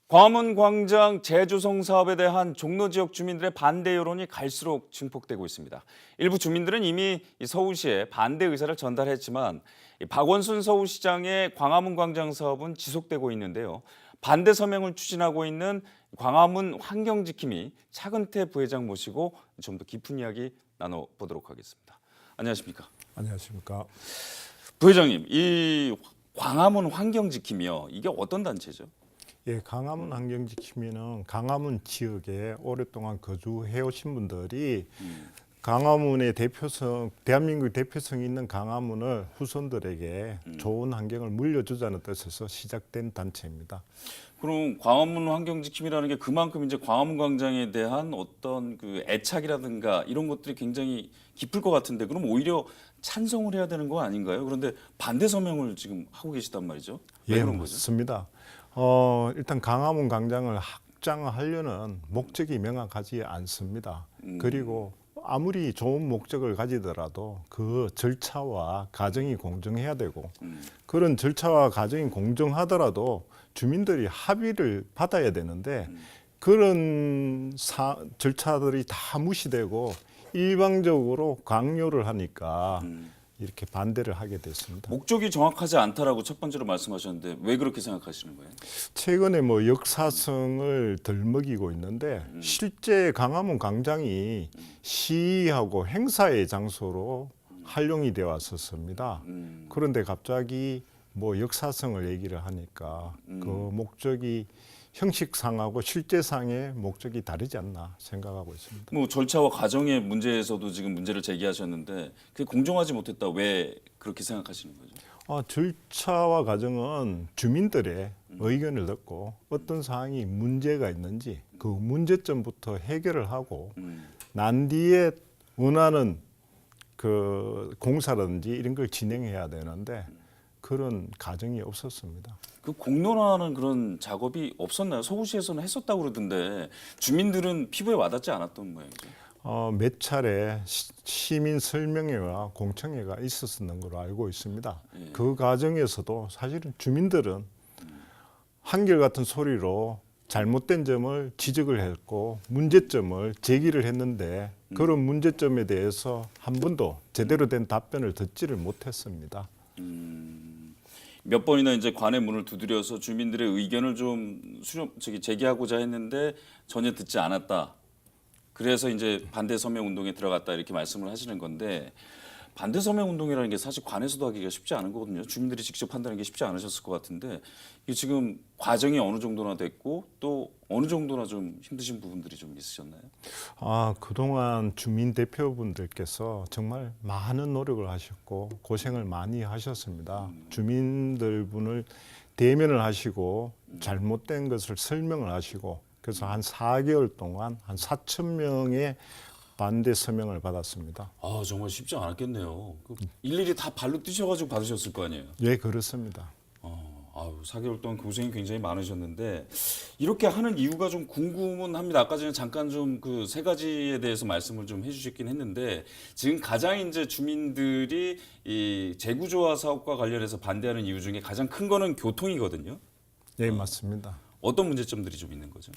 광화문 광장 재조성 사업에 대한 종로 지역 주민들의 반대 여론이 갈수록 증폭되고 있습니다. 일부 주민들은 이미 서울시에 반대 의사를 전달했지만 박원순 서울시장의 광화문 광장 사업은 지속되고 있는데요. 반대 서명을 추진하고 있는 광화문 환경지킴이 차근태 부회장 모시고 좀 더 깊은 이야기 나눠보도록 하겠습니다. 안녕하십니까? 안녕하십니까? 부회장님, 이 광화문 환경지킴이요. 이게 어떤 단체죠? 예, 강화문 환경지킴이는 강화문 지역에 오랫동안 거주해 오신 분들이 강화문의 대표성, 대한민국 대표성 있는 강화문을 후손들에게 좋은 환경을 물려주자는 뜻에서 시작된 단체입니다. 그럼 광화문 환경지킴이라는 게 그만큼 이제 광화문 광장에 대한 어떤 그 애착이라든가 이런 것들이 굉장히 깊을 것 같은데, 그럼 오히려 찬성을 해야 되는 거 아닌가요? 그런데 반대 서명을 지금 하고 계시단 말이죠. 왜 예, 그런 거죠? 맞습니다. 일단 강화문 광장을 확장하려는 목적이 명확하지 않습니다. 그리고 아무리 좋은 목적을 가지더라도 그 절차와 과정이 공정해야 되고 그런 절차와 과정이 공정하더라도 주민들이 합의를 받아야 되는데 그런 절차들이 다 무시되고 일방적으로 강요를 하니까 이렇게 반대를 하게 됐습니다. 목적이 정확하지 않다라고 첫 번째로 말씀하셨는데 왜 그렇게 생각하시는 거예요? 최근에 뭐 역사성을 덜먹이고 있는데 실제 강화문 광장이 시위하고 행사의 장소로 활용이 되어 왔었습니다. 그런데 갑자기 뭐 역사성을 얘기를 하니까 그 목적이 형식상하고 실제상의 목적이 다르지 않나 생각하고 있습니다. 뭐 절차와 과정의 문제에서도 지금 문제를 제기하셨는데 그게 공정하지 못했다. 왜 그렇게 생각하시는 거죠? 절차와 과정은 주민들의 의견을 듣고 어떤 사항이 문제가 있는지 그 문제점부터 해결을 하고 난 뒤에 원하는 그 공사라든지 이런 걸 진행해야 되는데 그런 과정이 없었습니다. 그 공론화하는 그런 작업이 없었나요? 서울시에서는 했었다고 그러던데 주민들은 피부에 와닿지 않았던 모양이죠. 몇 차례 시민 설명회와 공청회가 있었는 걸로 알고 있습니다. 그 과정에서도 사실은 주민들은 한결같은 소리로 잘못된 점을 지적을 했고 문제점을 제기를 했는데 그런 문제점에 대해서 한 번도 제대로 된 답변을 듣지를 못했습니다. 몇 번이나 이제 관의 문을 두드려서 주민들의 의견을 좀 제기하고자 했는데 전혀 듣지 않았다. 그래서 이제 반대 서명 운동에 들어갔다 이렇게 말씀을 하시는 건데, 반대 서명 운동이라는 게 사실 관에서도 하기가 쉽지 않은 거거든요. 주민들이 직접 한다는 게 쉽지 않으셨을 것 같은데 이게 지금 과정이 어느 정도나 됐고 또 어느 정도나 좀 힘드신 부분들이 좀 있으셨나요? 그동안 주민 대표분들께서 정말 많은 노력을 하셨고 고생을 많이 하셨습니다. 주민들 분을 대면을 하시고 잘못된 것을 설명을 하시고 그래서 한 4개월 동안 한 4,000명의 반대 서명을 받았습니다. 정말 쉽지 않았겠네요. 일일이 다 발로 뛰셔가지고 받으셨을 거 아니에요? 예, 그렇습니다. 4개월 동안 고생이 굉장히 많으셨는데 이렇게 하는 이유가 좀 궁금은 합니다. 아까 전에 잠깐 좀 그 세 가지에 대해서 말씀을 좀 해주셨긴 했는데 지금 가장 이제 주민들이 이 재구조화 사업과 관련해서 반대하는 이유 중에 가장 큰 거는 교통이거든요. 예, 맞습니다. 어떤 문제점들이 좀 있는 거죠?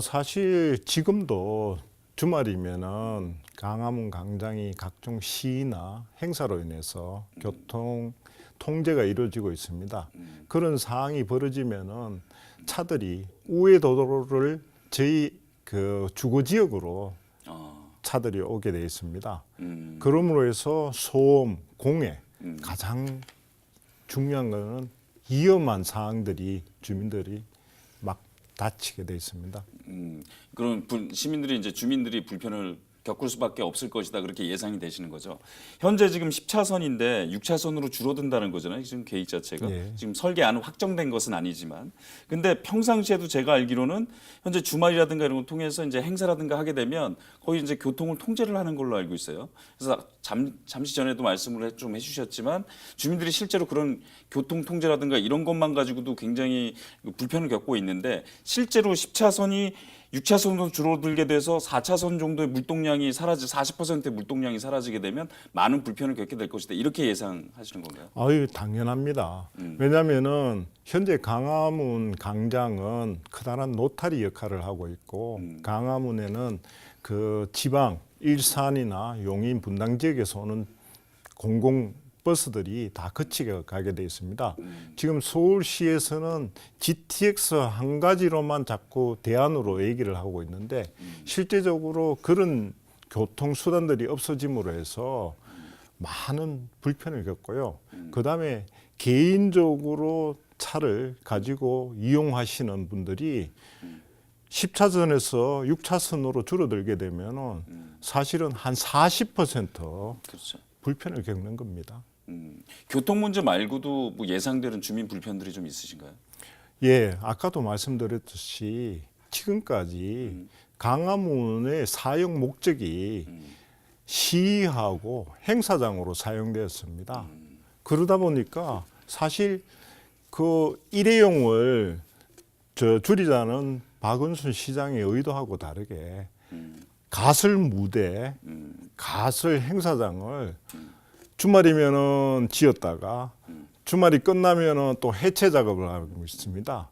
사실 지금도 주말이면은 강화문 광장이 각종 시위나 행사로 인해서 교통 통제가 이루어지고 있습니다. 그런 상황이 벌어지면은 차들이 우회 도로를 저희 그 주거 지역으로 차들이 오게 돼 있습니다. 그러므로 해서 소음, 공해 가장 중요한 거는 위험한 상황들이 주민들이 막 다치게 돼 있습니다. 그런 시민들이 이제 주민들이 불편을 겪을 수밖에 없을 것이다 그렇게 예상이 되시는 거죠. 현재 지금 10차선인데 6차선으로 줄어든다는 거잖아요. 지금 계획 자체가 예. 지금 설계안 확정된 것은 아니지만, 근데 평상시에도 제가 알기로는 현재 주말이라든가 이런 걸 통해서 이제 행사라든가 하게 되면 거의 이제 교통을 통제를 하는 걸로 알고 있어요. 그래서 잠시 전에도 말씀을 좀 해주셨지만 주민들이 실제로 그런 교통 통제라든가 이런 것만 가지고도 굉장히 불편을 겪고 있는데 실제로 10차선이 6차선으로 줄어들게 돼서 4차선 정도의 물동량이 40%의 물동량이 사라지게 되면 많은 불편을 겪게 될 것이다. 이렇게 예상하시는 건가요? 아유, 당연합니다. 왜냐하면은 현재 강화문 강장은 커다란 노타리 역할을 하고 있고 강화문에는 그 지방 일산이나 용인 분당 지역에서 오는 공공 버스들이 다 거치게 가게 돼 있습니다. 지금 서울시에서는 GTX 한 가지로만 자꾸 대안으로 얘기를 하고 있는데 실제적으로 그런 교통수단들이 없어짐으로 해서 많은 불편을 겪고요. 그다음에 개인적으로 차를 가지고 이용하시는 분들이 10차선에서 6차선으로 줄어들게 되면 사실은 한 40% 그렇죠. 불편을 겪는 겁니다. 교통 문제 말고도 뭐 예상되는 주민 불편들이 좀 있으신가요? 예, 아까도 말씀드렸듯이 지금까지 강화문의 사용 목적이 시위하고 행사장으로 사용되었습니다. 그러다 보니까 사실 그 일회용을 줄이자는 박은순 시장의 의도하고 다르게 가설 무대, 가설 행사장을 주말이면은 지었다가 주말이 끝나면은 또 해체 작업을 하고 있습니다.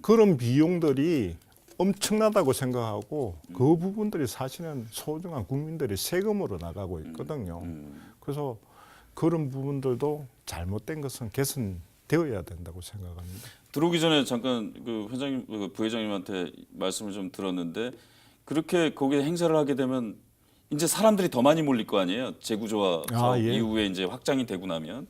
그런 비용들이 엄청나다고 생각하고 그 부분들이 사실은 소중한 국민들의 세금으로 나가고 있거든요. 그래서 그런 부분들도 잘못된 것은 개선되어야 된다고 생각합니다. 들어오기 전에 잠깐 그 회장님, 그 부회장님한테 말씀을 좀 들었는데 그렇게 거기에 행사를 하게 되면 이제 사람들이 더 많이 몰릴 거 아니에요. 재구조화 사업 예. 이후에 이제 확장이 되고 나면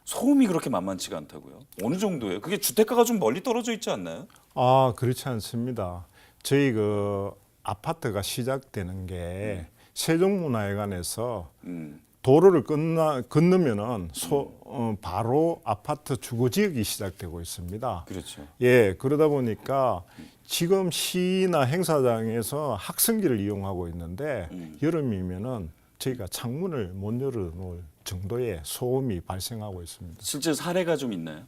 소음이 그렇게 만만치가 않다고요. 어느 정도예요? 그게 주택가가 좀 멀리 떨어져 있지 않나요? 아, 그렇지 않습니다. 저희 그 아파트가 시작되는 게 세종문화회관에서 도로를 건너면은 바로 아파트 주거 지역이 시작되고 있습니다. 그렇죠. 예, 그러다 보니까 지금 시나 행사장에서 학생기를 이용하고 있는데 여름이면은 저희가 창문을 못 열어놓을 정도의 소음이 발생하고 있습니다. 실제 사례가 좀 있나요?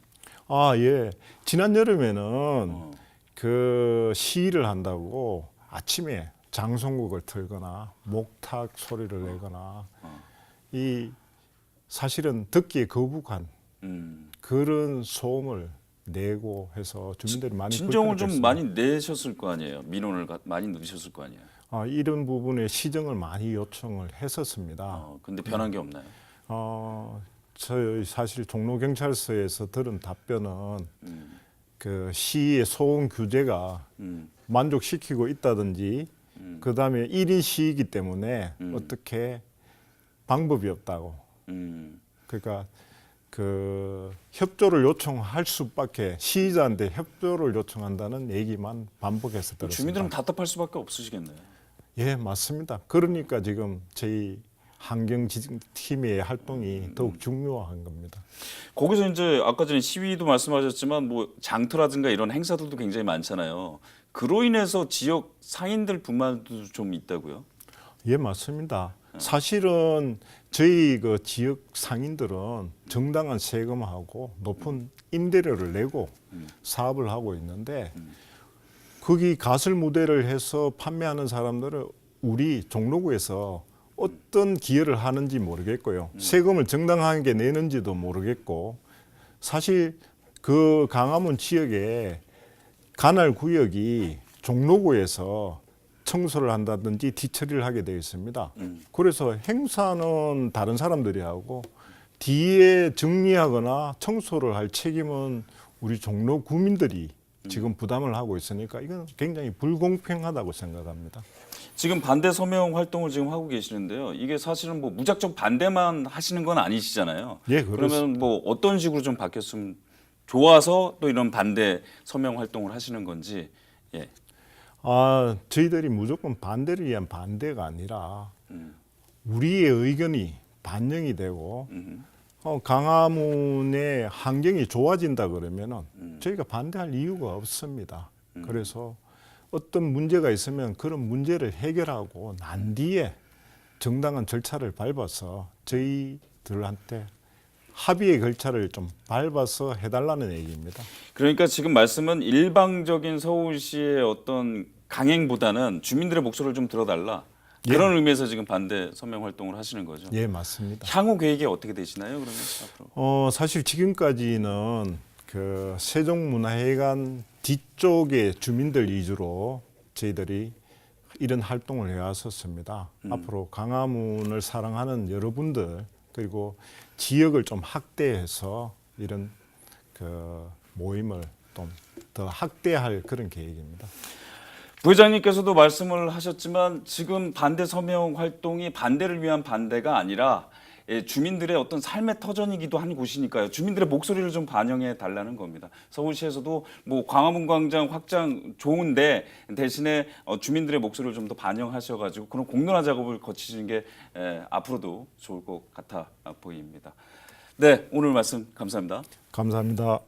아, 예. 지난 여름에는 그 시위를 한다고 아침에 장송곡을 틀거나 목탁 소리를 내거나 이 사실은 듣기에 거북한 그런 소음을 내고 해서 주민들이 많이 진정을 불편을 좀 겪습니다. 많이 내셨을 거 아니에요. 민원을 많이 넣으셨을 거 아니에요. 이런 부분에 시정을 많이 요청을 했었습니다. 근데 변한 게 없나요? 저희 사실 종로경찰서에서 들은 답변은 그 시의 소음 규제가 만족시키고 있다든지 그다음에 1인 시이기 때문에 어떻게 방법이 없다고. 그러니까 그 협조를 요청할 수밖에 시위자한테 협조를 요청한다는 얘기만 반복해서 들었습니다. 주민들은 답답할 수밖에 없으시겠네요. 예, 맞습니다. 그러니까 지금 저희 환경팀의 활동이 더욱 중요한 겁니다. 거기서 이제 아까 전에 시위도 말씀하셨지만 뭐 장터라든가 이런 행사들도 굉장히 많잖아요. 그로 인해서 지역 상인들 불만도 좀 있다고요? 예, 맞습니다. 사실은 저희 그 지역 상인들은 정당한 세금하고 높은 임대료를 내고 사업을 하고 있는데 거기 가설 무대를 해서 판매하는 사람들은 우리 종로구에서 어떤 기여를 하는지 모르겠고요. 세금을 정당하게 내는지도 모르겠고 사실 그 강화문 지역에 관할 구역이 종로구에서 청소를 한다든지 뒤처리를 하게 되어 있습니다. 그래서 행사는 다른 사람들이 하고 뒤에 정리하거나 청소를 할 책임은 우리 종로 구민들이 지금 부담을 하고 있으니까 이건 굉장히 불공평하다고 생각합니다. 지금 반대 서명 활동을 지금 하고 계시는데요. 이게 사실은 뭐 무작정 반대만 하시는 건 아니시잖아요. 예, 그러면 뭐 어떤 식으로 좀 바뀌었으면 좋아서 또 이런 반대 서명 활동을 하시는 건지. 예. 저희들이 무조건 반대를 위한 반대가 아니라 우리의 의견이 반영이 되고 강화문의 환경이 좋아진다 그러면은 저희가 반대할 이유가 없습니다. 그래서 어떤 문제가 있으면 그런 문제를 해결하고 난 뒤에 정당한 절차를 밟아서 저희들한테 합의의 절차를 좀 밟아서 해달라는 얘기입니다. 그러니까 지금 말씀은 일방적인 서울시의 어떤 강행보다는 주민들의 목소리를 좀 들어달라. 그런 의미에서 지금 반대 서명 활동을 하시는 거죠. 예, 맞습니다. 향후 계획이 어떻게 되시나요? 그러면 앞으로? 사실 지금까지는 그 세종문화회관 뒤쪽에 주민들 위주로 저희들이 이런 활동을 해왔었습니다. 앞으로 광화문을 사랑하는 여러분들 그리고 지역을 좀 확대해서 이런 그 모임을 좀 더 확대할 그런 계획입니다. 부회장님께서도 말씀을 하셨지만 지금 반대 서명 활동이 반대를 위한 반대가 아니라 주민들의 어떤 삶의 터전이기도 한 곳이니까요. 주민들의 목소리를 좀 반영해 달라는 겁니다. 서울시에서도 뭐 광화문 광장 확장 좋은데 대신에 주민들의 목소리를 좀 더 반영하셔가지고 그런 공론화 작업을 거치시는 게 앞으로도 좋을 것 같아 보입니다. 네, 오늘 말씀 감사합니다. 감사합니다.